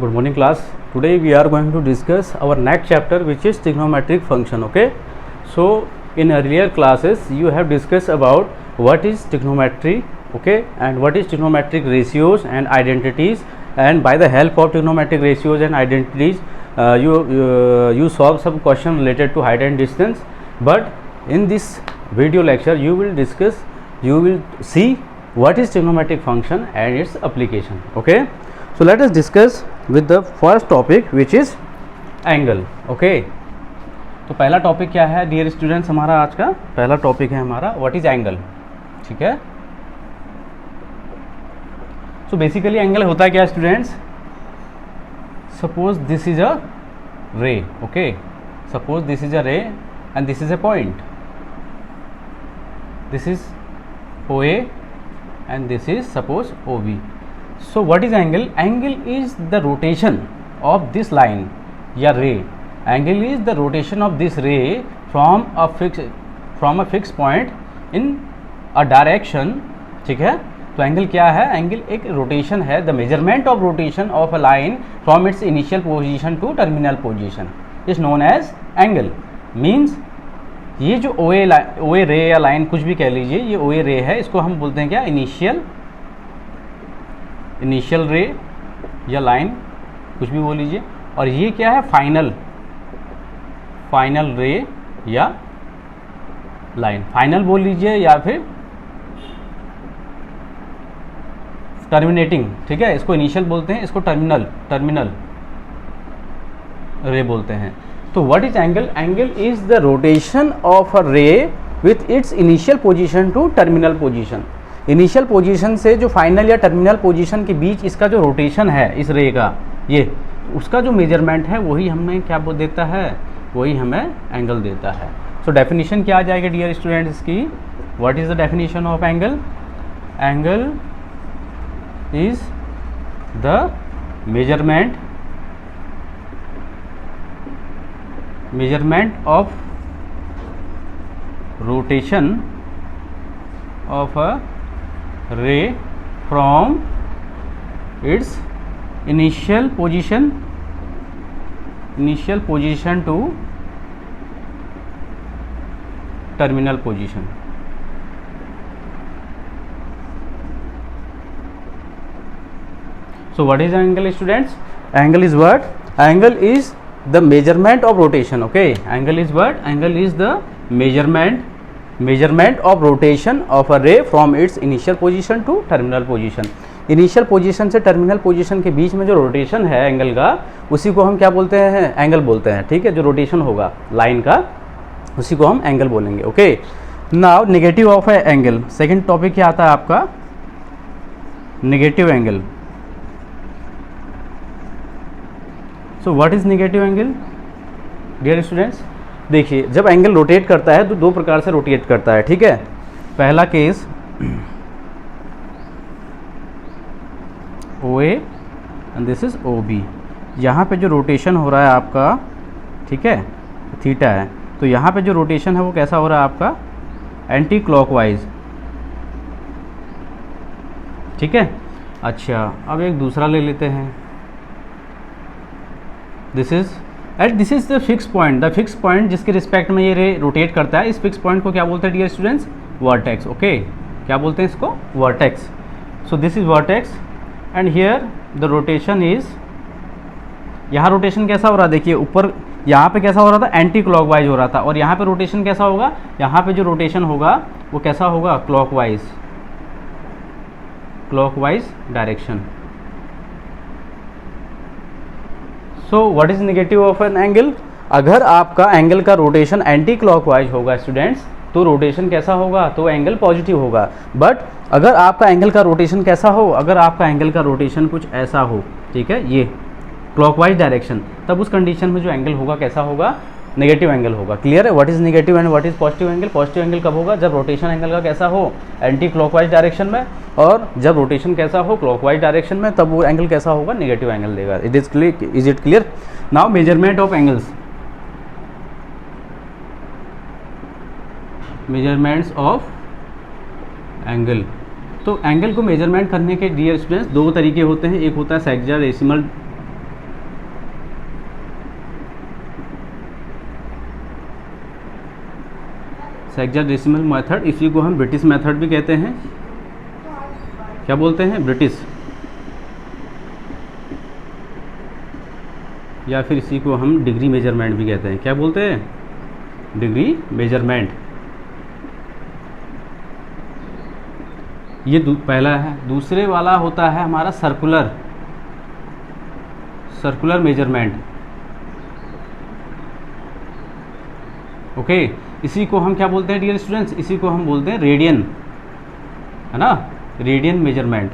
Good morning class. Today we are going to discuss our next chapter, which is trigonometric function. Okay, so in earlier classes you have discussed about what is trigonometry, okay, and what is trigonometric ratios and identities, and by the help of trigonometric ratios and identities you solve some question related to height and distance. But in this video lecture you will see what is trigonometric function and its application. Okay, so let us discuss with the first topic, which is angle. Okay, तो पहला topic क्या है dear students? हमारा आज का पहला topic है हमारा व्हाट इज एंगल. ठीक है, सो बेसिकली एंगल होता है क्या students? Suppose this is a ray. Okay, suppose this is a ray and this is a point. This is OA and this is suppose OB. So what is angle? Angle is the rotation of this line या ray. Angle is the rotation of this ray from a fixed point in a direction. ठीक है, तो angle क्या है? Angle एक rotation है. The measurement of rotation of a line from its initial position to terminal position is known as angle. Means ये जो OA रे या लाइन कुछ भी कह लीजिए, ये OA रे है, इसको हम बोलते हैं क्या? इनिशियल रे या लाइन, कुछ भी बोल लीजिए. और ये क्या है? फाइनल रे या लाइन. फाइनल बोल लीजिए या फिर टर्मिनेटिंग. ठीक है, इसको इनिशियल बोलते हैं, इसको टर्मिनल रे बोलते हैं. तो what is angle? Angle is the rotation of a ray with its initial position to terminal position. Initial position से जो फाइनल या टर्मिनल पोजीशन के बीच इसका जो रोटेशन है इस रे का, ये उसका जो मेजरमेंट है वही हमें क्या बोल देता है? वही हमें एंगल देता है. सो डेफिनेशन क्या आ जाएगा डियर स्टूडेंट्स इसकी? What is the definition of angle? Angle is the measurement of rotation of a ray from its initial position to terminal position. So what is angle students? Angle is what? Angle is the measurement of rotation. Okay, angle is what? Angle is the measurement of rotation of a ray from its initial position to terminal position. Initial position से terminal position के बीच में जो rotation है angle का, उसी को हम क्या बोलते हैं? एंगल बोलते हैं. ठीक है, जो रोटेशन होगा लाइन का उसी को हम एंगल बोलेंगे. Okay, now negative of a angle. Second topic क्या आता है आपका? Negative angle. So what is negative angle dear students? देखिए, जब एंगल रोटेट करता है तो दो प्रकार से रोटेट करता है. ठीक है, पहला case OA and this is OB. यहाँ पे जो रोटेशन हो रहा है आपका, ठीक है, थीटा है, तो यहाँ पे जो रोटेशन है वो कैसा हो रहा है आपका? Anti clockwise. ठीक है, अच्छा, अब एक दूसरा ले लेते हैं. This is the fix point. The fix point जिसके रिस्पेक्ट में ये रे रोटेट करता है, इस फिक्स पॉइंट को क्या बोलते हैं डियर स्टूडेंट्स? वर्टेक्स. ओके, क्या बोलते हैं इसको? Vertex. So this is vertex and here the rotation is, यहाँ रोटेशन कैसा हो रहा है? देखिए, ऊपर यहाँ पे कैसा हो रहा था? एंटी क्लॉकवाइज हो रहा था. और यहाँ पे रोटेशन कैसा होगा? यहाँ पे जो रोटेशन होगा वो कैसा होगा? Clockwise direction. So what is negative of an angle? अगर आपका एंगल का रोटेशन एंटी क्लॉकवाइज होगा स्टूडेंट्स, तो रोटेशन कैसा होगा? तो एंगल पॉजिटिव होगा. बट अगर आपका एंगल का रोटेशन कैसा हो? अगर आपका एंगल का रोटेशन कुछ ऐसा हो, ठीक है, ये क्लॉकवाइज डायरेक्शन, तब उस कंडीशन में जो एंगल होगा कैसा होगा? नेगेटिव एंगल होगा. क्लियर है? What is negative and what is positive angle? Positive angle कब होगा? जब रोटेशन एंगल का कैसा हो? एंटी क्लॉकवाइज डायरेक्शन में. और जब रोटेशन कैसा हो? क्लॉकवाइज डायरेक्शन में, तब वो एंगल कैसा होगा? नेगेटिव एंगल देगा. Is it clear? Now measurement of angles. Measurements of angle. तो एंगल को मेजरमेंट करने के डियर स्टूडेंट्स दो तरीके होते हैं. एक होता है सेक्सुअल सेक्साडेसिमल मेथड, इसी को हम ब्रिटिश मेथड भी कहते हैं। क्या बोलते हैं? ब्रिटिश, या फिर इसी को हम डिग्री मेजरमेंट भी कहते हैं। क्या बोलते हैं? Degree measurement. ये पहला है। दूसरे वाला होता है हमारा सर्कुलर मेजरमेंट। ओके, इसी को हम क्या बोलते हैं डियर स्टूडेंट्स? इसी को हम बोलते हैं रेडियन, है ना, रेडियन मेजरमेंट।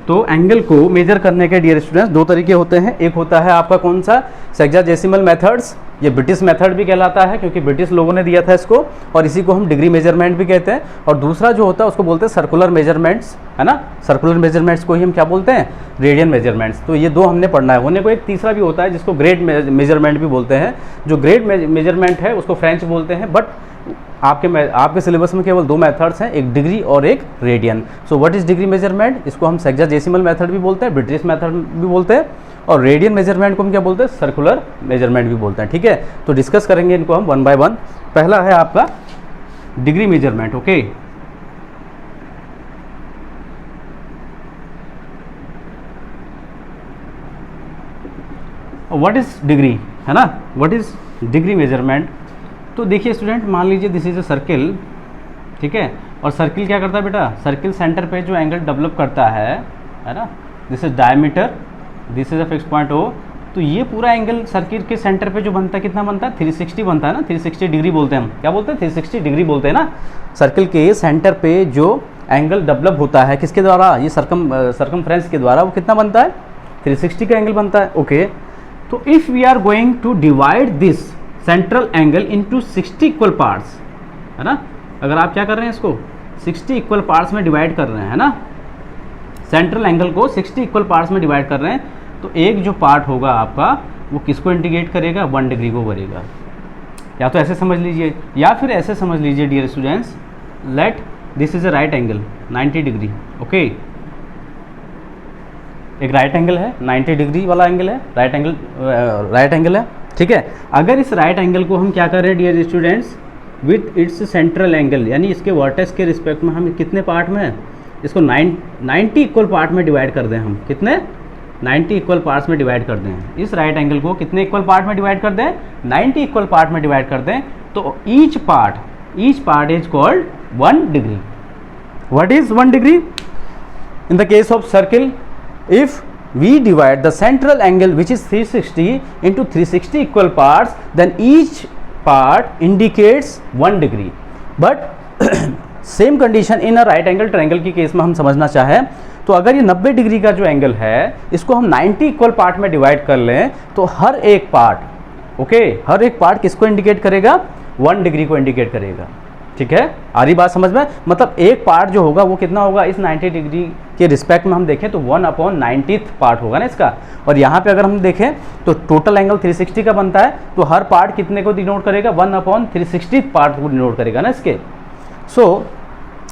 तो एंगल को मेजर करने के डियर स्टूडेंट्स दो तरीके होते हैं। एक होता है आपका कौन सा? सेक्साडेसिमल मेथड्स, ये ब्रिटिश मेथड भी कहलाता है क्योंकि ब्रिटिश लोगों ने दिया था इसको, और इसी को हम डिग्री मेजरमेंट भी कहते हैं। और दूसरा जो होता है उसको बोलते हैं सर्कुलर मेजरमेंट्स, है ना। सर्कुलर मेजरमेंट्स को ही हम क्या बोलते हैं? Radian measurements. तो ये दो हमने पढ़ना है। होने को एक तीसरा भी होता है जिसको ग्रेड मेजरमेंट भी बोलते हैं। जो ग्रेड मेजरमेंट है उसको फ्रेंच बोलते हैं, बट आपके सिलेबस में केवल दो मेथड्स हैं, एक डिग्री और एक radian. So what is degree measurement? इसको हम सेक्साडेसिमल मेथड भी बोलते हैं, ब्रिटिश मेथड भी बोलते हैं, और रेडियन मेजरमेंट को हम क्या बोलते हैं? सर्कुलर मेजरमेंट भी बोलते हैं। ठीक है, तो डिस्कस करेंगे इनको हम वन बाय वन। पहला है आपका degree measurement. Okay, what is degree, है ना, व्हाट इज डिग्री मेजरमेंट? तो देखिए स्टूडेंट, मान लीजिए दिस इज अ सर्किल, ठीक है, और सर्किल क्या करता है बेटा? सर्किल सेंटर पे जो एंगल डेवलप करता है ना, this is diameter, this is a fix point O. तो ये पूरा एंगल सर्किल के सेंटर पे जो बनता है कितना बनता है? 360 बनता है ना, 360 डिग्री बोलते हैं हम। क्या बोलते हैं? 360 डिग्री बोलते हैं ना। सर्किल के सेंटर पे जो एंगल डेवलप होता है किसके द्वारा? ये सर्कमफ्रेंस के द्वारा, वो कितना बनता है? 360 का एंगल बनता है। ओके, तो if we are going to divide this central angle into 60 equal parts, है ना, अगर आप क्या कर रहे हैं इसको 60 इक्वल पार्ट्स में डिवाइड कर रहे हैं, है ना, सेंट्रल एंगल को 60 इक्वल पार्ट्स में डिवाइड कर रहे हैं, तो एक जो पार्ट होगा आपका वो किसको इंडिकेट करेगा? 1 डिग्री को करेगा। या तो ऐसे समझ लीजिए, या फिर ऐसे समझ लीजिए dear students, let this is a right angle 90 degree. Okay, एक राइट एंगल है, 90 डिग्री वाला एंगल है, राइट एंगल है। ठीक है, अगर इस राइट एंगल को हम क्या कर रहे हैं dear students? With its central angle, यानी इसके वर्टेक्स के रिस्पेक्ट में हम कितने पार्ट में इसको 90 इक्वल पार्ट में डिवाइड कर दें। हम कितने? 90 इक्वल पार्ट्स में डिवाइड कर दें। इस राइट एंगल को कितने इक्वल पार्ट में डिवाइड कर दें? 90 इक्वल पार्ट में डिवाइड कर दें। तो each part is called 1 degree. What is 1 degree? In the case of circle, if we divide the central angle which is 360 into 360 equal parts, then each part indicates 1 degree. But same condition in a right angle triangle की case में हम समझना चाहें तो अगर ये 90 degree का जो एंगल है इसको हम 90 इक्वल पार्ट में डिवाइड कर लें तो हर एक पार्ट, ओके, हर एक पार्ट किसको इंडिकेट करेगा? 1 डिग्री को इंडिकेट करेगा। ठीक है, आ रही बात समझ में? मतलब एक पार्ट जो होगा वो कितना होगा? इस 90 डिग्री के रिस्पेक्ट में हम देखें तो 1/90th पार्ट होगा ना इसका। और यहाँ पे अगर हम देखें तो टोटल एंगल 360 का बनता है, तो हर पार्ट कितने को डिनोट करेगा? 1/360th पार्ट को डिनोट करेगा ना इसके। So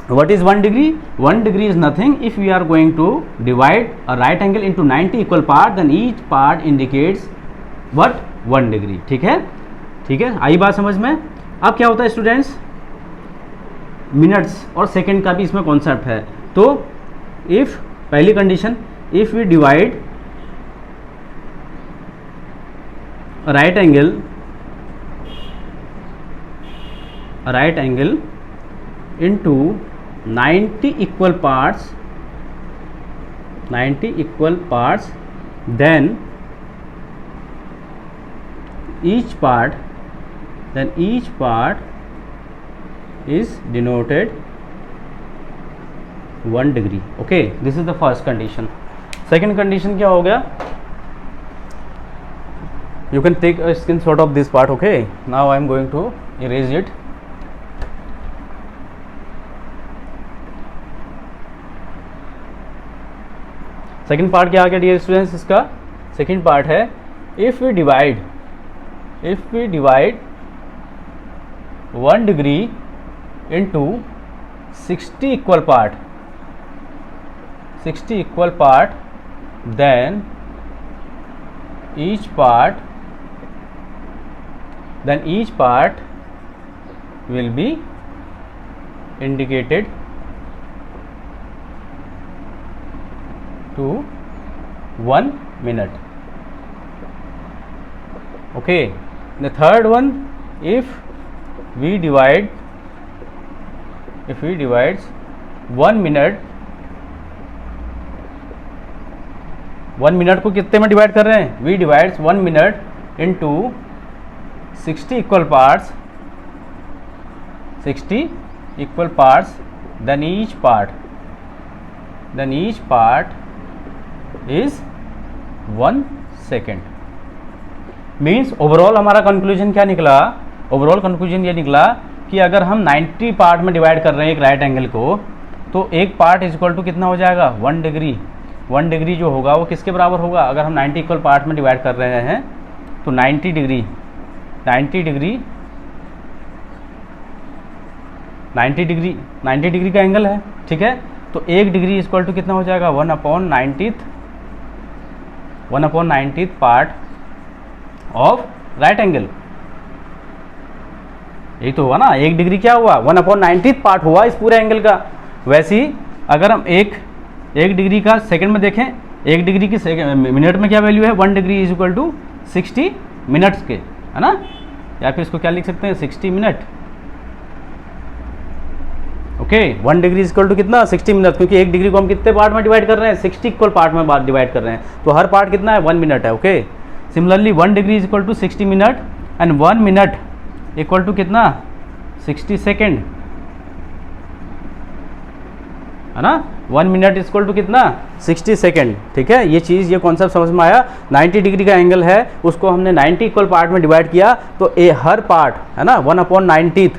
what is 1 degree? 1 degree is nothing if we are going to divide a right angle into 90 equal part, then each part indicates what? 1 degree. ठीक है, ठीक है, आई बात समझ में? अब क्या होता है स्टूडेंट्स, मिनट्स और सेकंड का भी इसमें कॉन्सेप्ट है। तो इफ पहली condition, if we divide right angle into 90 equal parts, then each part is denoted 1 degree. Okay, this is the first condition. Second condition क्या हो गया? You can take a screenshot of this part. Okay, now I am going to erase it. Second part क्या आ गया dear students? इसका second part है, if we divide 1 degree into 60 equal part, then each part then each part will be indicated to 1 minute. Okay, the third one, if we divide 1 minute, 1 minute को कितने में divide कर रहे हैं? We divides 1 minute into 60 equal parts, 60 equal parts, then each part is 1 second. Means overall हमारा conclusion क्या निकला? Overall conclusion ये निकला कि अगर हम 90 पार्ट में डिवाइड कर रहे हैं एक राइट एंगल को, तो एक पार्ट इज इक्वल टू कितना हो जाएगा? 1 डिग्री. 1 डिग्री जो होगा वो किसके बराबर होगा? अगर हम 90 इक्वल पार्ट में डिवाइड कर रहे हैं तो 90 डिग्री का एंगल है. ठीक है, तो 1 डिग्री इक्वल टू कितना हो जाएगा? 1/90 पार्ट ऑफ राइट एंगल. यही तो हुआ ना, 1 डिग्री क्या हुआ? 1/90 पार्ट हुआ इस पूरे एंगल का. वैसे ही अगर हम एक डिग्री का सेकंड में देखें, 1 डिग्री की मिनट में क्या वैल्यू है? 1 degree is equal to 60 minutes के, है ना? या फिर इसको क्या लिख सकते हैं? 60 minute. Okay, 1 degree is equal to कितना? 60 मिनट, क्योंकि 1 डिग्री को हम कितने पार्ट में डिवाइड कर रहे हैं? 60 इक्वल पार्ट में डिवाइड कर रहे हैं, तो हर पार्ट कितना है? 1 मिनट है. Okay, similarly 1 degree is equal to 60 minute and 1 minute equal to कितना? 60 सेकेंड, है ना? 1 मिनट इक्वल टू कितना? 60 सेकेंड. ठीक है, ये चीज़, ये कॉन्सेप्ट समझ में आया. 90 डिग्री का एंगल है, उसको हमने 90 इक्वल पार्ट में डिवाइड किया, तो हर पार्ट, है ना, 1/90,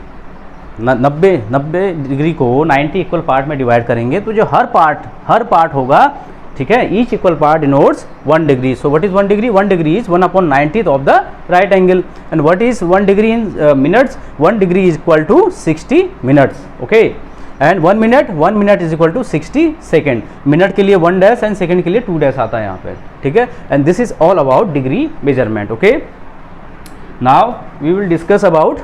90 डिग्री को 90 इक्वल पार्ट में डिवाइड करेंगे तो जो हर पार्ट होगा, ठीक है, each equal part denotes 1 degree. So what is 1 degree? 1 degree is 1/90 of the right angle. And what is 1 degree in minutes? 1 degree is equal to 60 minutes. Okay, and 1 minute is equal to 60 second. Minute के लिए 1 dash and second के लिए 2 dash आता है यहाँ पे. ठीक है, and this is all about degree measurement. Okay, now we will discuss about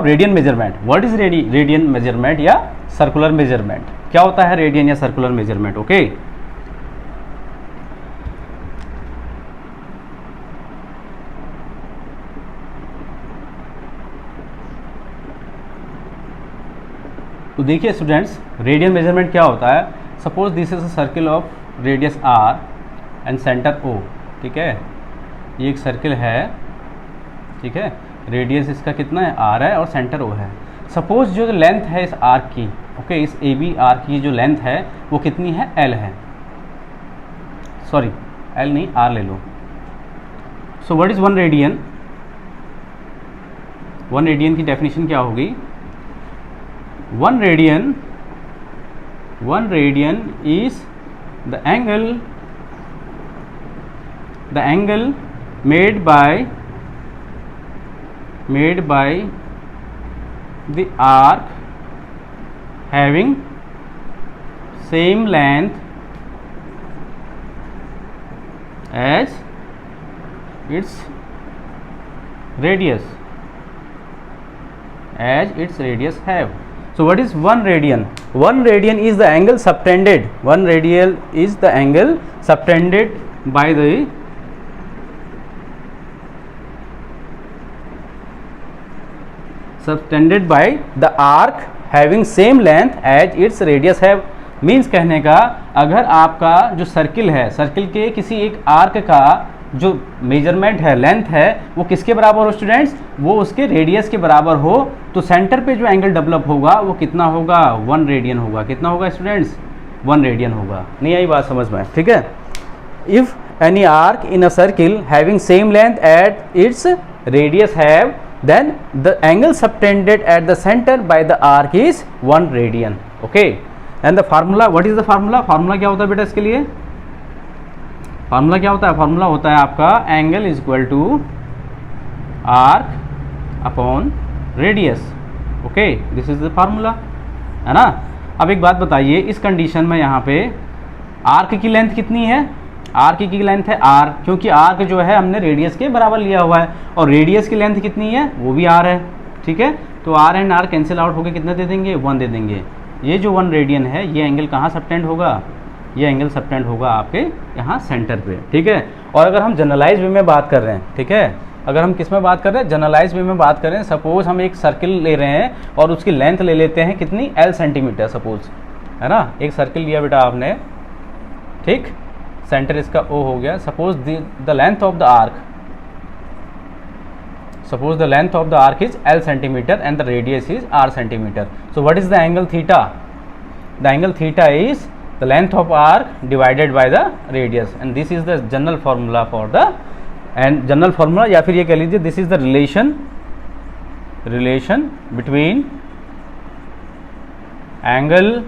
radian measurement. What is radian measurement या सर्कुलर मेजरमेंट? क्या होता है रेडियन या सर्कुलर मेजरमेंट? ओके, तो देखिए स्टूडेंट्स, रेडियन मेजरमेंट क्या होता है? Suppose this is a circle of radius r and centre O. ठीक है, ये एक सर्किल है. ठीक है, रेडियस इसका कितना है? r है और सेंटर O है. सपोज जो लेंथ है इस आर्क की, ओके, इस AB आर्क की जो लेंथ है वो कितनी है? L है. सॉरी, L नहीं, R ले लो. So what is 1 radian? 1 radian की डेफिनेशन क्या होगी? 1 radian is the angle made by the arc having same length as its radius have. So what is 1 radian? 1 radian is the angle subtended. 1 radian is the angle subtended by the arc having same length as its radius have. Means कहने का, अगर आपका जो circle है, circle के किसी एक arc का जो मेजरमेंट है, लेंथ है, वो किसके बराबर हो स्टूडेंट्स? वो उसके रेडियस के बराबर हो, तो सेंटर पे जो एंगल डेवलप होगा वो कितना होगा? 1 रेडियन होगा. कितना होगा स्टूडेंट्स? 1 रेडियन होगा. नहीं आई बात समझ में? ठीक है, if any arc in a circle having same length at its radius have, then the angle subtended at the centre by the arc is 1 radian. Okay, and the formula, what is the formula? Formula क्या होता है बेटा इसके लिए? Formula क्या होता है? Formula होता है आपका angle is equal to arc upon radius. Okay, this is the formula, है ना? अब एक बात बताइए, इस कंडीशन में यहाँ पे आर्क की लेंथ कितनी है? आर्क की लेंथ है r, क्योंकि आर्क जो है हमने रेडियस के बराबर लिया हुआ है और रेडियस की लेंथ कितनी है वो भी r है, ठीक है। तो r and r cancel out होकर कितना दे देंगे, 1 दे देंगे। ये जो 1 रेडियन है ये एंगल कहाँ सबटेंड होगा, ये एंगल सबटेंड होगा आपके यहाँ सेंटर पे, ठीक है। और अगर हम जनरलाइज वे में बात कर रहे हैं, ठीक है, अगर हम किस में बात कर रहे हैं, जनरलाइज वे में बात कर रहे हैं। सपोज हम एक सर्किल ले रहे हैं और उसकी लेंथ ले लेते हैं कितनी, l सेंटीमीटर सपोज, है ना। एक सर्किल लिया बेटा आपने, ठीक, सेंटर इसका O हो गया। Suppose the length of the arc, suppose the length of the arc is L centimeter and the radius is R centimeter. So what is the angle theta? The angle theta is the length of arc divided by the radius, and this is the general formula for the, and general formula या फिर ये कह लीजिए this is the relation between angle,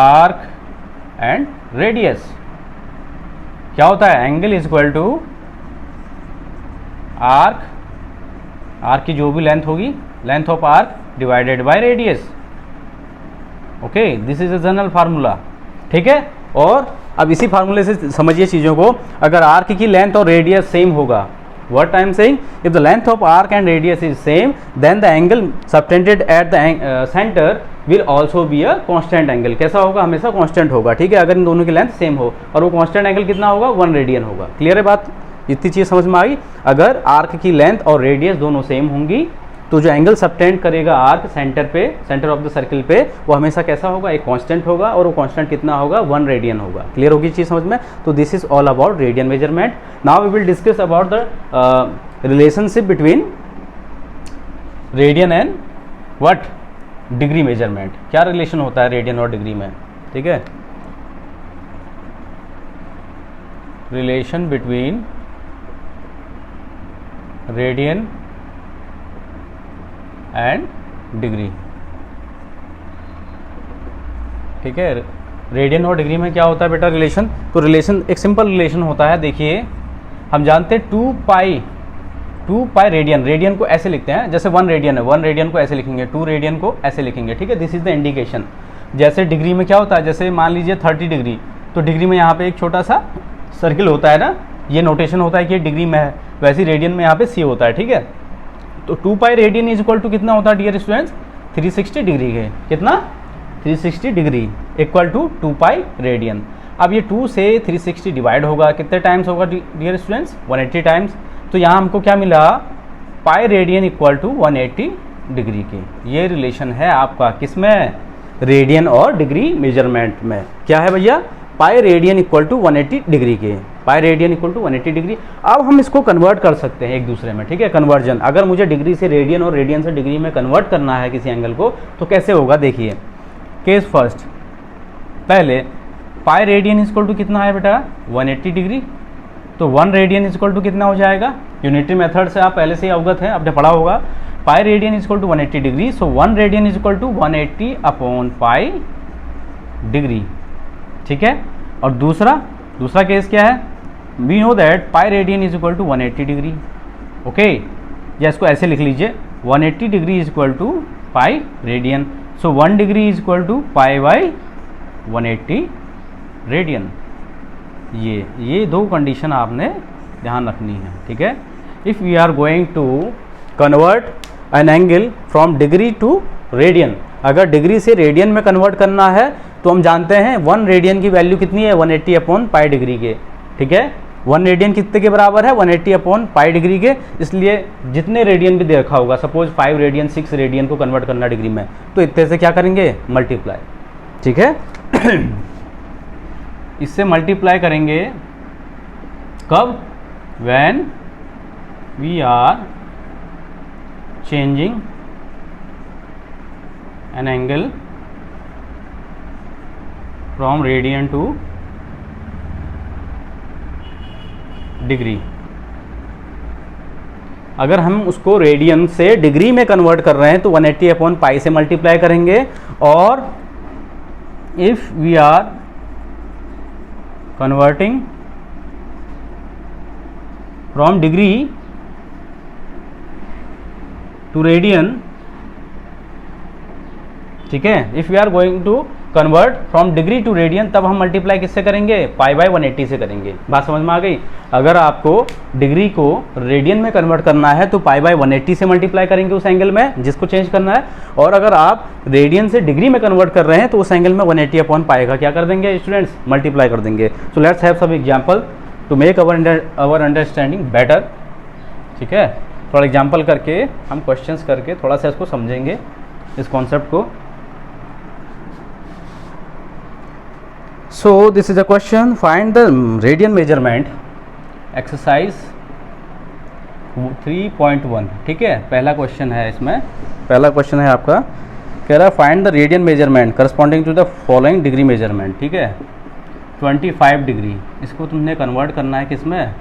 arc and radius. क्या होता है, angle is equal to arc की जो भी लेंथ होगी, length of arc divided by radius. Okay, this is a general formula, ठीक है। और अब इसी फार्मूले से समझिए चीज़ों को। अगर आर्क की लेंथ और रेडियस सेम होगा, what I am saying, if the length of arc and radius is same then the angle subtended at the centre will also be a constant angle. कैसा होगा, हमेशा कॉन्स्टेंट होगा, ठीक है, अगर इन दोनों की लेंथ सेम हो। और वो कॉन्स्टेंट एंगल कितना होगा, 1 रेडियन होगा। क्लियर है बात, इतनी चीज़ समझ में आई। अगर आर्क की लेंथ और रेडियस दोनों सेम होंगी तो जो एंगल सबटेंड करेगा आर्क सेंटर पे, सेंटर ऑफ द सर्किल पे, वो हमेशा कैसा होगा, एक कांस्टेंट होगा। और वो कांस्टेंट कितना होगा, 1 रेडियन होगा। क्लियर होगी चीज़ समझ में। तो this is all about radian measurement. Now we will discuss about the relationship between radian and what, degree measurement. क्या रिलेशन होता है रेडियन और डिग्री में, ठीक है। Relation between radian and degree, ठीक है। रेडियन और डिग्री में क्या होता है बेटा रिलेशन, तो रिलेशन एक सिंपल रिलेशन होता है। देखिए हम जानते हैं 2 पाई रेडियन, रेडियन को ऐसे लिखते हैं, जैसे 1 रेडियन है, 1 रेडियन को ऐसे लिखेंगे, 2 रेडियन को ऐसे लिखेंगे, ठीक है। This is the indication. जैसे डिग्री में क्या होता है, जैसे मान लीजिए 30 डिग्री, तो डिग्री में यहाँ पे एक छोटा सा सर्किल होता है ना, ये नोटेशन होता है कि डिग्री में है। वैसे रेडियन में यहाँ पे सी होता है, ठीक है। तो 2 pi radian is equal to कितना होता है डियर स्टूडेंट्स, 360 डिग्री के, कितना, 360 degree equal to 2 pi radian. अब ये 2 से 360 डिवाइड होगा, कितने टाइम्स होगा डियर स्टूडेंट्स, 180 टाइम्स। तो यहाँ हमको क्या मिला, pi radian equal to 180 degree के। ये रिलेशन है आपका किसमें, रेडियन और डिग्री मेजरमेंट में। क्या है भैया, pi radian equal to 180 degree के, pi radian equal to 180 degree. अब हम इसको कन्वर्ट कर सकते हैं एक दूसरे में, ठीक है, कन्वर्जन। अगर मुझे डिग्री से रेडियन और रेडियन से डिग्री में कन्वर्ट करना है किसी एंगल को, तो कैसे होगा, देखिए। केस फर्स्ट, पहले पाई रेडियन इक्वल टू कितना है बेटा, 180 डिग्री। तो 1 रेडियन इक्वल टू कितना हो जाएगा, यूनिटरी मेथड से आप पहले से ही अवगत हैं, आपने पढ़ा होगा। Pi radian equal to 180 degree, so 1 radian equal to 180 upon pi degree, ठीक है। और दूसरा केस क्या है, we know that pi radian is equal to 180 degree, okay. या इसको ऐसे लिख लीजिए, 180 degree is equal to pi radian. So 1 degree is equal to pi by 180 radian. ये 2 कंडीशन आपने ध्यान रखनी है, ठीक है। If we are going to convert an angle from degree to radian, अगर डिग्री से रेडियन में कन्वर्ट करना है तो हम जानते हैं 1 रेडियन की वैल्यू कितनी है, 180 अपॉन पाई डिग्री के, ठीक है। 1 रेडियन कितने के बराबर है, 180 अपॉन पाई डिग्री के। इसलिए जितने रेडियन भी देखा होगा, सपोज 5 रेडियन 6 रेडियन को कन्वर्ट करना डिग्री में, तो इतने से क्या करेंगे, मल्टीप्लाई, ठीक है। इससे मल्टीप्लाई करेंगे कब, when we are changing an angle from radian to degree. अगर हम उसको रेडियन से डिग्री में कन्वर्ट कर रहे हैं तो 180 अपॉन पाई से मल्टीप्लाई करेंगे। और if we are converting from degree to radian, ठीक है, if we are going to convert from degree to radian, तब हम मल्टीप्लाई किससे करेंगे, पाई बाय 180 से करेंगे। बात समझ में आ गई। अगर आपको डिग्री को रेडियन में कन्वर्ट करना है तो पाई बाय 180 से मल्टीप्लाई करेंगे उस एंगल में जिसको चेंज करना है, और अगर आप रेडियन से डिग्री में कन्वर्ट कर रहे हैं तो उस एंगल में 180 अपॉन पाई का क्या कर देंगे स्टूडेंट्स, मल्टीप्लाई कर देंगे। So let's have some example to make our understanding better. ठीक है, थोड़ा एग्जाम्पल करके हम क्वेश्चंस करके थोड़ा सा इसको समझेंगे इस कॉन्सेप्ट को। So this is a question, find the radian measurement, exercise 3.1। ठीक है, पहला क्वेश्चन है इसमें, पहला क्वेश्चन है आपका, कह रहा है find the radian measurement corresponding to the following degree measurement. ठीक है, 25 डिग्री, इसको तुमने कन्वर्ट करना है किसमें,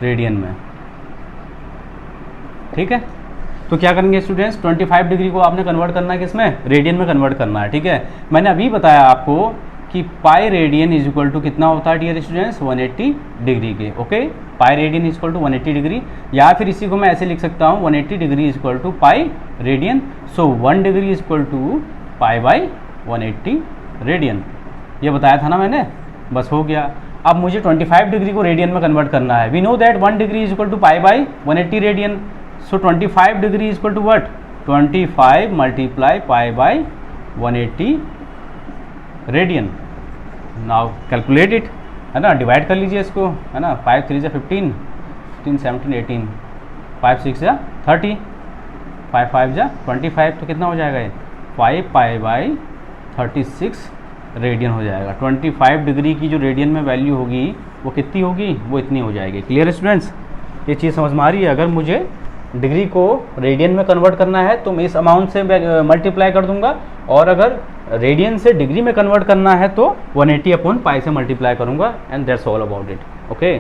रेडियन में। ठीक है, तो क्या करेंगे स्टूडेंट्स, 25 डिग्री को आपने कन्वर्ट करना है किसमें, रेडियन में कन्वर्ट करना है। ठीक है, मैंने अभी बताया आपको कि pi radian is equal to कितना होता है डियर स्टूडेंट्स, 180 डिग्री के। Okay, pi radian is equal to 180 degree, या फिर इसी को मैं ऐसे लिख सकता हूँ 180 degree is equal to pi radian. So 1 degree is equal to pi by 180 radian, ये बताया था ना मैंने, बस हो गया। अब मुझे 25 डिग्री को रेडियन में कन्वर्ट करना है। We know that 1 degree is equal to pi by 180 radian. So 25 degree is equal to what, 25 multiply pi by 180 radian. Now calculate it, है ना, डिवाइड कर लीजिए इसको, है ना, 5 3 15, 15 17 18, 5 6 30, 5 5 25, तो कितना हो जाएगा ये, 5 पाई बाई 36 रेडियन हो जाएगा। 25 डिग्री की जो रेडियन में वैल्यू होगी वो कितनी होगी, वो इतनी हो जाएगी। क्लियर स्टूडेंट्स, ये चीज़ समझ में आ रही है। अगर मुझे डिग्री को रेडियन में कन्वर्ट करना है तो मैं इस अमाउंट से मल्टीप्लाई कर दूंगा, और अगर रेडियन से डिग्री में कन्वर्ट करना है तो 180 अपॉन पाई से मल्टीप्लाई करूंगा, and that's all about it. Okay,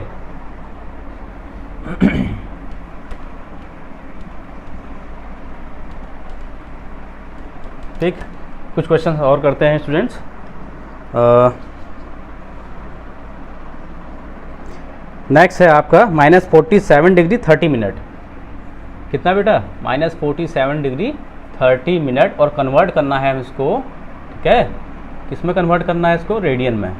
ठीक, कुछ क्वेश्चन और करते हैं स्टूडेंट्स। नेक्स्ट है आपका -47 डिग्री 30 मिनट। कितना बेटा, -47 डिग्री 30 मिनट, और कन्वर्ट करना है इसको, ठीक है, किस में कन्वर्ट करना है इसको, रेडियन में,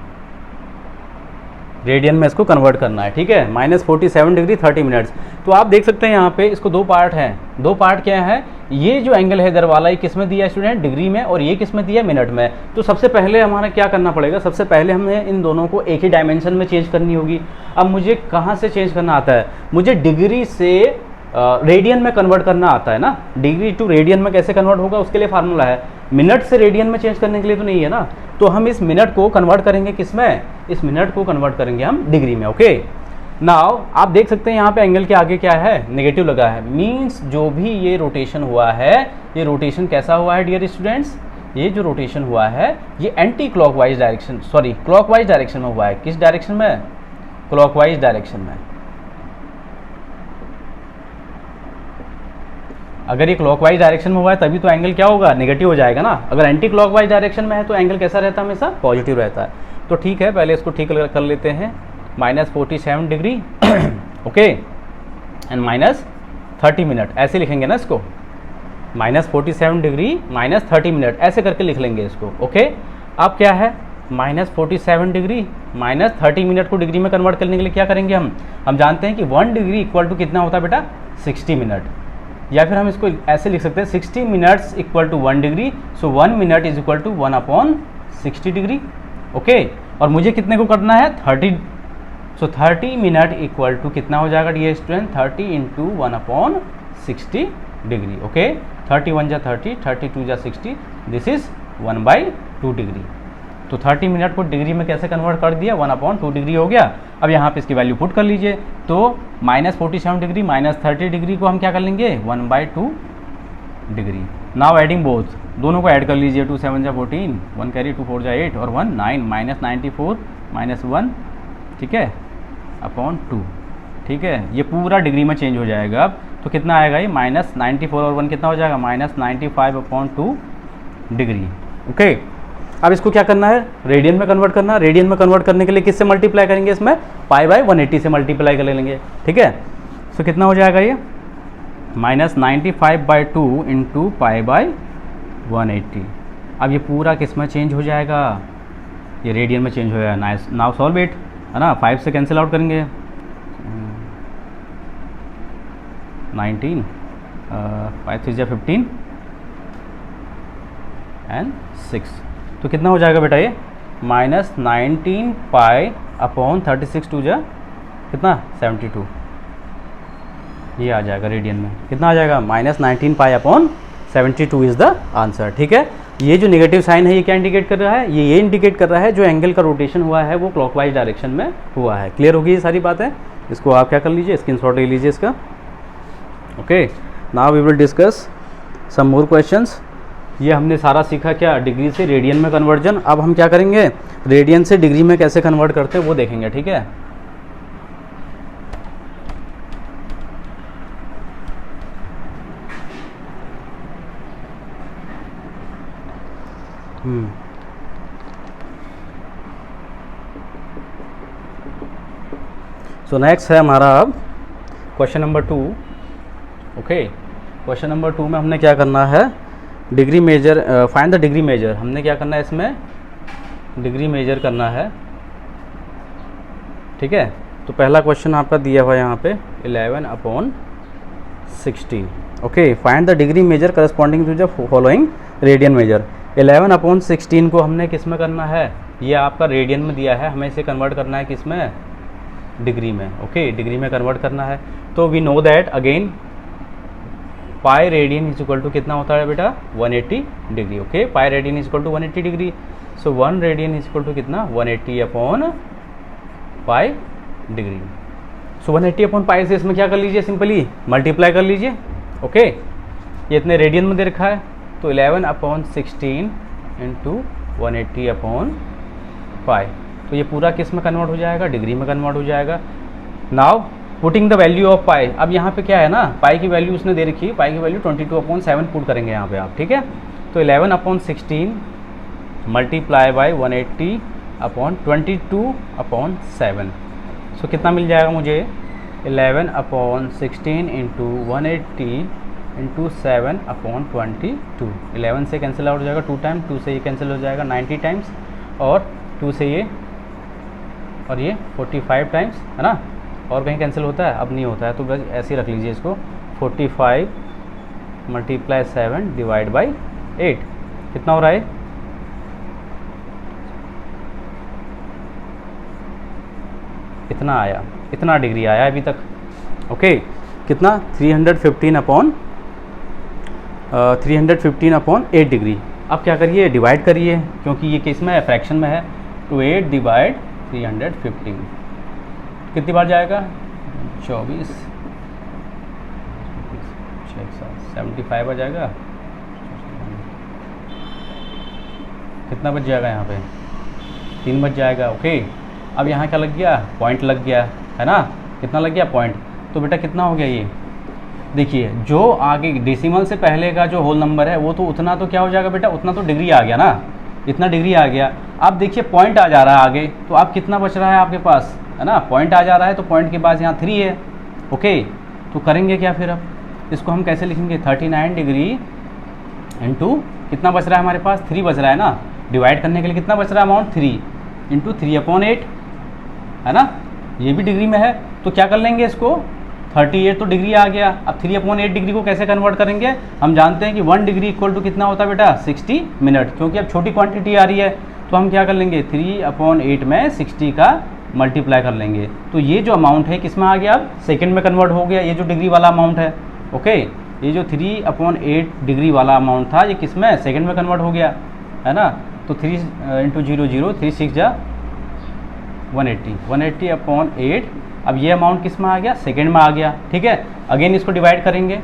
रेडियन में इसको कन्वर्ट करना है। ठीक है, -47 डिग्री 30 मिनट्स। तो आप देख सकते हैं यहाँ पे इसको दो पार्ट हैं। दो पार्ट क्या है, ये जो एंगल है इधर वाला, ये किस में दिया है स्टूडेंट, डिग्री में, और ये किस में दिया है, मिनट में। तो सबसे पहले हमारा क्या करना पड़ेगा, सबसे पहले हमें इन दोनों को एक ही डायमेंशन में चेंज करनी होगी। अब मुझे कहाँ से चेंज करना आता है, मुझे डिग्री से रेडियन में कन्वर्ट करना आता है ना। डिग्री टू रेडियन में कैसे कन्वर्ट होगा, उसके लिए फार्मूला है, मिनट से रेडियन में चेंज करने के लिए तो नहीं है ना। तो हम इस मिनट को कन्वर्ट करेंगे किस में, इस मिनट को कन्वर्ट करेंगे हम डिग्री में। ओके, नाउ आप देख सकते हैं यहाँ पे एंगल के आगे क्या है, नेगेटिव लगा है, मीन्स जो भी ये रोटेशन हुआ है, ये रोटेशन कैसा हुआ है डियर स्टूडेंट्स, ये जो रोटेशन हुआ है ये anti clockwise direction, sorry clockwise direction में हुआ है। किस डायरेक्शन में, क्लॉकवाइज डायरेक्शन में। अगर ये क्लॉकवाइज डायरेक्शन में हुआ है तभी तो एंगल क्या होगा, नेगेटिव हो जाएगा ना। अगर एंटी क्लॉकवाइज डायरेक्शन में है तो एंगल कैसा रहता है, हमेशा पॉजिटिव रहता है। तो ठीक है, पहले इसको ठीक कर लेते हैं, -47 डिग्री ओके, एंड -30 मिनट, ऐसे लिखेंगे ना इसको, -47 डिग्री -30 मिनट, ऐसे करके लिख लेंगे इसको। ओके, अब क्या है, -47 डिग्री -30 मिनट को डिग्री में कन्वर्ट करने के लिए क्या करेंगे हम जानते हैं कि 1 डिग्री इक्वल टू कितना होता है बेटा, 60 मिनट, या फिर हम इसको ऐसे लिख सकते हैं 60 minutes equal to 1 degree. So 1 minute is equal to 1 upon 60 degree. Okay, और मुझे कितने को करना है, 30। सो 30 मिनट इक्वल टू कितना हो जाएगा dear student, 30 into 1 upon 60 degree. Okay, 31 जा 30, 32 जा 60, दिस इज 1/2 डिग्री। तो 30 मिनट को डिग्री में कैसे कन्वर्ट कर दिया, 1/2 डिग्री हो गया। अब यहाँ पे इसकी वैल्यू पुट कर लीजिए, तो -47 डिग्री -30 डिग्री को हम क्या कर लेंगे, 1/2 डिग्री। नाउ एडिंग बोथ, दोनों को ऐड कर लीजिए, 2 7 जा 14, 1 कैरी 2 4 जा 8 और 1 9, -94 -1, ठीक है, अपॉन 2। ठीक है, ये पूरा डिग्री में चेंज हो जाएगा। अब तो कितना आएगा ये, -94 और 1 कितना हो जाएगा, -95/2 डिग्री। ओके, अब इसको क्या करना है, रेडियन में कन्वर्ट करना है। रेडियन में कन्वर्ट करने के लिए किससे मल्टीप्लाई करेंगे, इसमें π/180 से मल्टीप्लाई कर लेंगे। ठीक है, सो कितना हो जाएगा ये, -95/2 इंटू π/180, अब ये पूरा किस में चेंज हो जाएगा, ये रेडियन में चेंज हो जाएगा। नाउ सॉल्व इट, है ना। 5 से कैंसिल आउट करेंगे, 19, 5 3 जा 15 एंड 6, तो कितना हो जाएगा बेटा ये -19 पाई अपॉन 36 टू जा कितना 72, ये आ जाएगा रेडियन में। कितना आ जाएगा -19 pi upon 72 is the answer. ठीक है, ये जो नेगेटिव साइन है ये क्या इंडिकेट कर रहा है, ये इंडिकेट कर रहा है जो एंगल का रोटेशन हुआ है वो क्लॉकवाइज डायरेक्शन में हुआ है। क्लियर होगी ये सारी बातें, इसको आप क्या कर लीजिए, स्क्रीनशॉट ले लीजिए इसका। Okay, now we will discuss some more questions. ये हमने सारा सीखा क्या, डिग्री से रेडियन में कन्वर्जन। अब हम क्या करेंगे, रेडियन से डिग्री में कैसे कन्वर्ट करते हैं वो देखेंगे। ठीक है, सो नेक्स्ट है हमारा अब question number 2। Okay, question number 2 में हमने क्या करना है, degree measure, find the degree measure. हमने क्या करना है इसमें, डिग्री मेजर करना है। ठीक है, तो पहला क्वेश्चन आपका दिया हुआ है यहाँ पे 11/16। Okay, find the degree measure corresponding to the following radian measure. 11/16 को हमने किस में करना है, ये आपका रेडियन में दिया है, हमें इसे कन्वर्ट करना है किस में, डिग्री में। ओके, डिग्री में कन्वर्ट करना है। तो we know that again pi radian is equal to कितना होता है बेटा 180 degree. Okay, pi radian is equal to 180 degree. So 1 radian is equal to कितना 180 upon pi degree. So 180 upon pi से इसमें क्या कर लीजिए, सिंपली मल्टीप्लाई कर लीजिए। ओके, ये इतने रेडियन में दे रखा है, तो 11/16 इंटू 180 अपॉन पाई, तो ये पूरा किस में कन्वर्ट हो जाएगा, डिग्री में कन्वर्ट हो जाएगा। Now putting the value of pi, अब यहाँ पे क्या है ना, पाई की वैल्यू उसने दे रखी है, पाई की वैल्यू 22/7 पुट करेंगे यहाँ पे आप। ठीक है, तो 11/16 मल्टीप्लाई बाई 180 अपॉन 22/7, सो कितना मिल जाएगा मुझे 11/16 इंटू 180 इंटू 7/22। 11 से कैंसिल आउट हो जाएगा 2 टाइम, 2 से ये कैंसिल हो जाएगा 90 टाइम्स, और 2 से ये और ये 45 टाइम्स, है ना। और कहीं कैंसिल होता है, अब नहीं होता है, तो बस ऐसे ही रख लीजिए इसको। 45 मल्टीप्लाई 7 डिवाइड बाई 8, कितना हो रहा है, इतना आया, इतना डिग्री आया अभी तक। ओके, कितना 315 अपॉन 8 डिग्री। अब क्या करिए, डिवाइड करिए, क्योंकि ये किस में है, फ्रैक्शन में है, तो 8 डिवाइड 315 कितनी बार जाएगा, 24 75 आ जाएगा। कितना बच जाएगा यहाँ पे, 3 बच जाएगा। ओके, अब यहाँ क्या लग गया, पॉइंट लग गया, है ना। कितना लग गया, पॉइंट। तो बेटा कितना हो गया ये, देखिए जो आगे डेसिमल से पहले का जो होल नंबर है वो तो उतना तो क्या हो जाएगा बेटा, उतना तो डिग्री आ गया ना, इतना डिग्री आ गया। अब देखिए पॉइंट आ जा रहा है आगे, तो अब कितना बच रहा है आपके पास, है ना, पॉइंट आ जा रहा है, तो पॉइंट के बाद यहाँ 3 है। ओके, तो करेंगे क्या फिर, अब इसको हम कैसे लिखेंगे, 39 डिग्री इंटू कितना बच रहा है हमारे पास, 3 बच रहा है ना, डिवाइड करने के लिए कितना बच रहा है अमाउंट, 3 इंटू 3/8, है ना, ये भी डिग्री में है। तो क्या कर लेंगे इसको, 38 तो डिग्री आ गया। अब 3/8 डिग्री को कैसे कन्वर्ट करेंगे, हम जानते हैं कि 1 डिग्री इक्वल टू कितना होता है बेटा 60 मिनट, क्योंकि अब छोटी क्वांटिटी आ रही है, तो हम क्या कर लेंगे 3/8 में 60 का मल्टीप्लाई कर लेंगे। तो ये जो अमाउंट है किस में आ गया, अब सेकेंड में कन्वर्ट हो गया, ये जो डिग्री वाला अमाउंट है। ओके, ये जो 3/8 डिग्री वाला अमाउंट था ये किस में, सेकेंड में कन्वर्ट हो गया, है ना। तो 3 इंटू 0 0, 3 6 जा 180, 180/8। अब ये अमाउंट किस में आ गया, सेकेंड में आ गया। ठीक है, अगेन इसको डिवाइड करेंगे,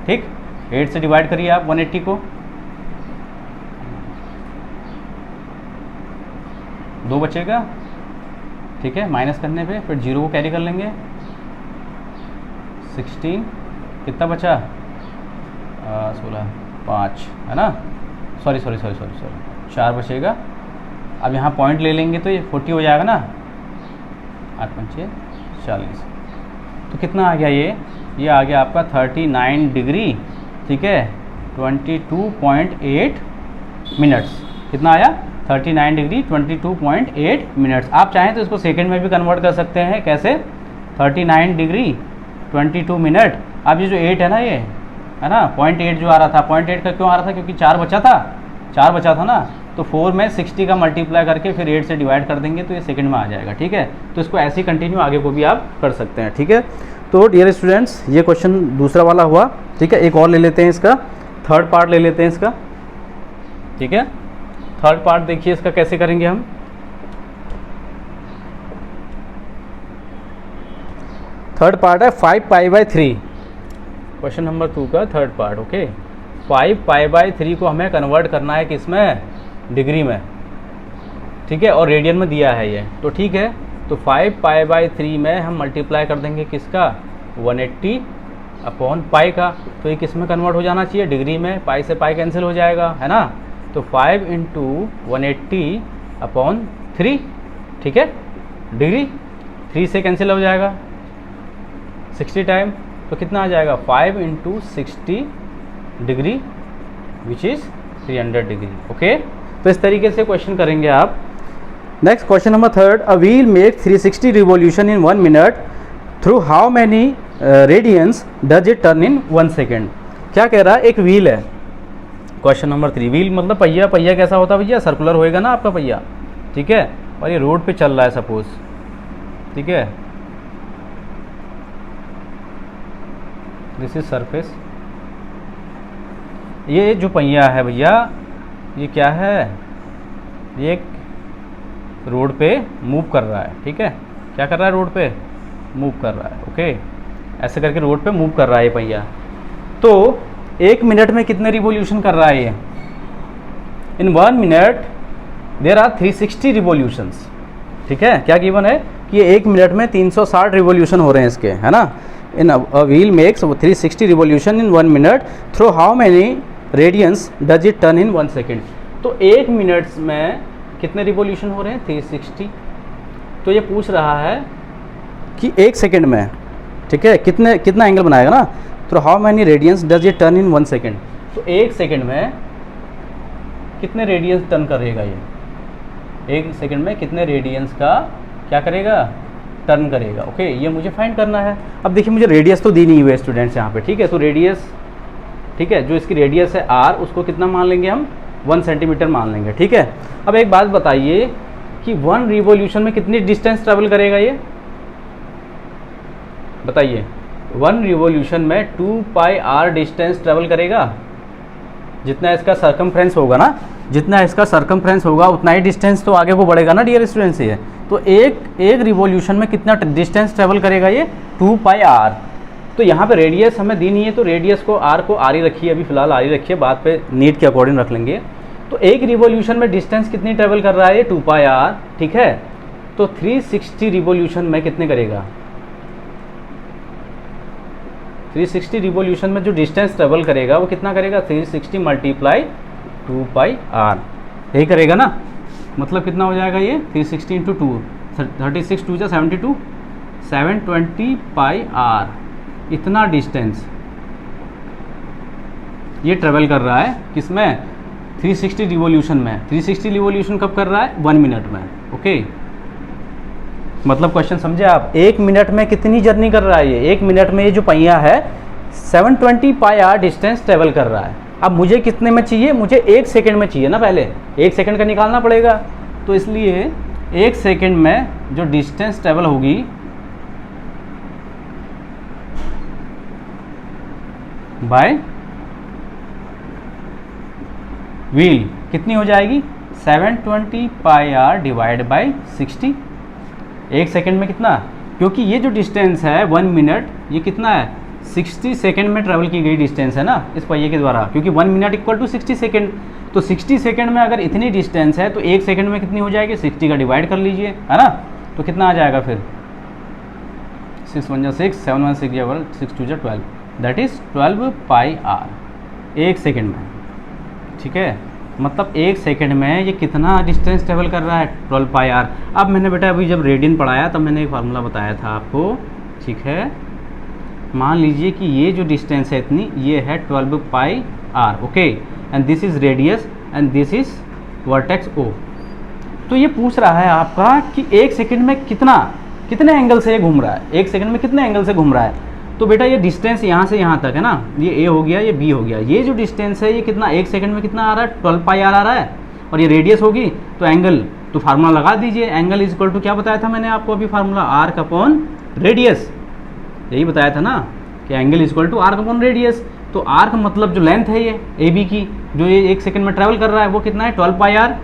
ठीक, 8 से डिवाइड करिए आप 180 को, 2 बचेगा। ठीक है, माइनस करने पे फिर 0 को कैरी कर लेंगे, 16 कितना बचा, 16 5, है ना, सॉरी 4 बचेगा। अब यहाँ पॉइंट ले लेंगे तो ये 40 हो जाएगा ना, 8 5 40, तो कितना आ गया ये आ गया आपका 39 डिग्री। ठीक है, 22.8 मिनट्स। कितना आया? 39 डिग्री 22.8 मिनट्स। आप चाहें तो इसको सेकंड में भी कन्वर्ट कर सकते हैं। कैसे? 39 डिग्री 22 मिनट। अब ये जो 8 है ना, ये है ना 0.8 जो आ रहा था, 0.8 का क्यों आ रहा था? क्योंकि 4 बचा था ना, तो 4 में 60 का मल्टीप्लाई करके फिर 8 से डिवाइड कर देंगे तो ये सेकंड में आ जाएगा। ठीक है, तो इसको ऐसे ही कंटिन्यू आगे को भी आप कर सकते हैं। ठीक है, तो डियर स्टूडेंट्स ये क्वेश्चन दूसरा वाला हुआ। ठीक है, एक और ले लेते हैं, इसका थर्ड पार्ट ले लेते हैं इसका। ठीक है, थर्ड पार्ट देखिए इसका कैसे करेंगे हम। थर्ड पार्ट है 5π/3। क्वेश्चन नंबर 2 का थर्ड पार्ट। ओके, 5π/3 को हमें कन्वर्ट करना है किसमें? डिग्री में। ठीक है, और रेडियन में दिया है ये, तो ठीक है। तो 5π/3 में हम मल्टीप्लाई कर देंगे किसका? 180/π का। तो ये किस में कन्वर्ट हो जाना चाहिए? डिग्री में। पाई से पाई कैंसिल हो जाएगा, है ना। तो 5 × 180/3। ठीक है, डिग्री 3 से कैंसिल हो जाएगा 60 टाइम। तो कितना आ जाएगा? 5 × 60 degree which is 300 degree. Okay, तो इस तरीके से क्वेश्चन करेंगे आप। Next question number third, a wheel make 360 revolution in 1 minute through how many radians does it turn in 1 second. क्या कह रहा है? एक व्हील है। क्वेश्चन नंबर 3, व्हील मतलब पहिया। पहिया कैसा होता है भैया? सर्कुलर होएगा ना आपका पहिया। ठीक है, और ये रोड पे चल रहा है सपोज। ठीक है, दिस इज सरफेस। ये जो पहिया है भैया, ये क्या है? ये एक रोड पे मूव कर रहा है। ठीक है, क्या कर रहा है? रोड पे मूव कर रहा है। ओके, ऐसे करके रोड पे मूव कर रहा है ये पहिया। तो 1 मिनट में कितने रिवॉल्यूशन कर रहा है ये? इन 1 मिनट देयर आर 360 रिवॉल्यूशंस। ठीक है, क्या गिवन है कि 1 मिनट में 360 रिवॉल्यूशन हो रहे हैं इसके, है ना। In a wheel makes 360 revolution in 1 minute through how many radians does it turn in 1 second. तो 1 मिनट में कितने रिवॉल्यूशन हो रहे हैं? 360। तो ये पूछ रहा है कि 1 सेकेंड में, ठीक है, कितना एंगल बनाएगा ना। तो how many radians does it turn in 1 second. तो 1 सेकेंड में कितने रेडियंस टर्न करेगा ये? 1 सेकेंड में कितने रेडियंस का क्या करेगा? टर्न करेगा। ओके, ये मुझे फाइंड करना है। अब देखिए मुझे रेडियस तो दी नहीं हुई है स्टूडेंट्स यहाँ पे। ठीक है, तो रेडियस, ठीक है, जो इसकी रेडियस है r, उसको कितना मान लेंगे हम? 1 सेंटीमीटर मान लेंगे। ठीक है, अब एक बात बताइए कि 1 रिवॉल्यूशन में कितनी डिस्टेंस ट्रेवल करेगा ये? बताइए। 1 रिवॉल्यूशन में 2πr डिस्टेंस ट्रेवल करेगा। जितना इसका सर्कमफ्रेंस होगा ना, जितना इसका सर्कमफ्रेंस होगा उतना ही डिस्टेंस तो आगे को बढ़ेगा ना डियर स्टूडेंट्स। ये तो एक रिवॉल्यूशन में कितना डिस्टेंस ट्रेवल करेगा ये? 2πr। तो यहाँ पे रेडियस हमें दी नहीं है, तो रेडियस को r ही रखिए, अभी फिलहाल r ही रखिए, बाद पे नीड के अकॉर्डिंग रख लेंगे। तो एक रिवॉल्यूशन में डिस्टेंस कितनी ट्रेवल कर रहा है ये? 2πr। ठीक है, तो 360 रिवॉल्यूशन में कितने करेगा? 360 रिवॉल्यूशन में जो डिस्टेंस ट्रेवल करेगा वो कितना करेगा? 360 × 2πr। यही करेगा ना। मतलब कितना हो जाएगा ये? 360 × 2, 36 2 जा 72, 720πr। इतना डिस्टेंस ये ट्रेवल कर रहा है किसमें? 360 रिवॉल्यूशन में। 360 रिवॉल्यूशन कब कर रहा है? 1 मिनट में। ओके, मतलब क्वेश्चन समझे आप? 1 मिनट में कितनी जर्नी कर रहा है ये? 1 मिनट में ये जो पहिया है 720πr डिस्टेंस ट्रेवल कर रहा है। अब मुझे कितने में चाहिए? मुझे 1 सेकेंड में चाहिए ना। पहले 1 सेकेंड का निकालना पड़ेगा, तो इसलिए 1 सेकेंड में जो डिस्टेंस ट्रेवल होगी बाय व्हील कितनी हो जाएगी? 720πr divide by 60। 1 सेकेंड में कितना? क्योंकि ये जो डिस्टेंस है 1 मिनट, ये कितना है? 60 सेकेंड में ट्रेवल की गई डिस्टेंस है ना इस पहिए के द्वारा, क्योंकि 1 मिनट इक्वल टू 60 सेकेंड। तो 60 सेकेंड में अगर इतनी डिस्टेंस है तो 1 सेकेंड में कितनी हो जाएगी? 60 का डिवाइड कर लीजिए, है ना। तो कितना आ जाएगा फिर? 6 1 6, 7 1 6 6 2 12, दैट इज़ 12πr 1 सेकेंड में। ठीक है, मतलब 1 सेकेंड में ये कितना डिस्टेंस ट्रेवल कर रहा है? 12πr। अब मैंने बेटा अभी जब रेडियन पढ़ाया तब मैंने एक फार्मूला बताया था आपको। ठीक है, मान लीजिए कि ये जो डिस्टेंस है इतनी, ये है 12πr। Okay, and this is radius. And this is vertex O। तो ये पूछ रहा है आपका कि एक सेकंड में कितने एंगल से ये घूम रहा है, एक सेकंड में कितने एंगल से घूम रहा है। तो बेटा ये डिस्टेंस यहाँ से यहाँ तक है ना, ये A हो गया, ये B हो गया, ये जो डिस्टेंस है ये कितना, एक सेकंड में कितना आ रहा है, 12 पाई आर आ रहा है, और ये रेडियस होगी तो एंगल, तो फार्मूला लगा दीजिए, एंगल इज इक्वल टू क्या बताया था मैंने आपको अभी फार्मूला, आर्क अपॉन रेडियस, यही बताया था ना कि angle is equal to arc upon radius. तो आर्क मतलब जो लेंथ है ये AB की, जो ये एक सेकंड में ट्रैवल कर रहा है वो कितना है, 12 pi R.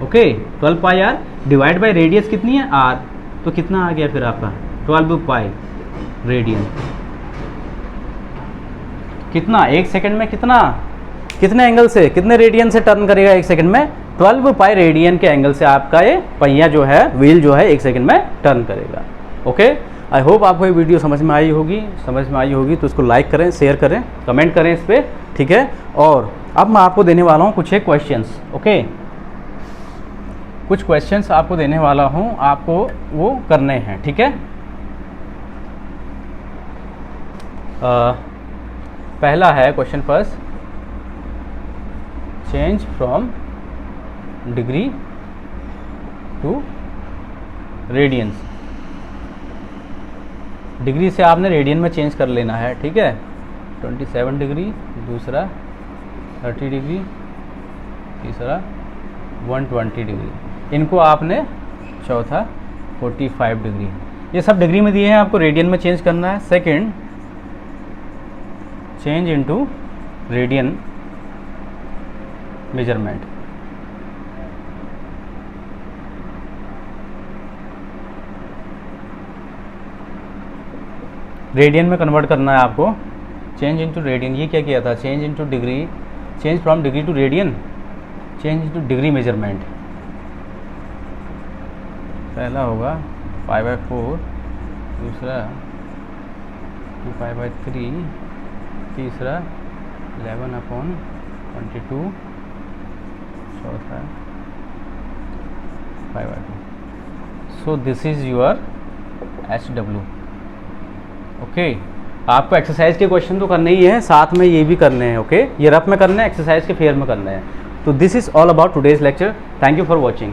Okay, 12 pi R divide by radius कितनी है, R, तो कितना आ गया फिर आपका 12 पाई रेडियन। कितना एक सेकंड में कितने एंगल से, कितने रेडियन से टर्न करेगा एक सेकंड में, 12 पाई रेडियन के एंगल से आपका ये पहिया जो है, व्हील जो है एक सेकंड में टर्न करेगा। ओके, आई होप आपको ये वीडियो समझ में आई होगी तो इसको लाइक करें, शेयर करें, कमेंट करें इस पर, ठीक है। और अब मैं आपको देने वाला हूँ कुछ एक क्वेश्चंस। ओके, कुछ क्वेश्चंस आपको देने वाला हूँ, आपको वो करने हैं, ठीक है। पहला है question first, change from degree to radians. Degree से आपने रेडियन में चेंज कर लेना है, ठीक है। 27 डिग्री, दूसरा 30 डिग्री, तीसरा 120 डिग्री, इनको आपने चौथा 45 डिग्री, ये सब डिग्री में दिए हैं, आपको रेडियन में चेंज करना है। Second, change into radian measurement. Radian में कन्वर्ट करना है आपको, चेंज इनटू रेडियन। ये क्या किया था, change into degree, change from degree to radian, change into degree measurement. पहला होगा 5/4, दूसरा 2π/3, तीसरा 11/22, चौथा 5/2। So this is your HW। Okay, आपको एक्सरसाइज के क्वेश्चन तो करने ही है, साथ में ये भी करने हैं। ओके, ये रफ में करने हैं, एक्सरसाइज के फेयर में करने हैं। तो this is all about today's lecture. Thank you for watching.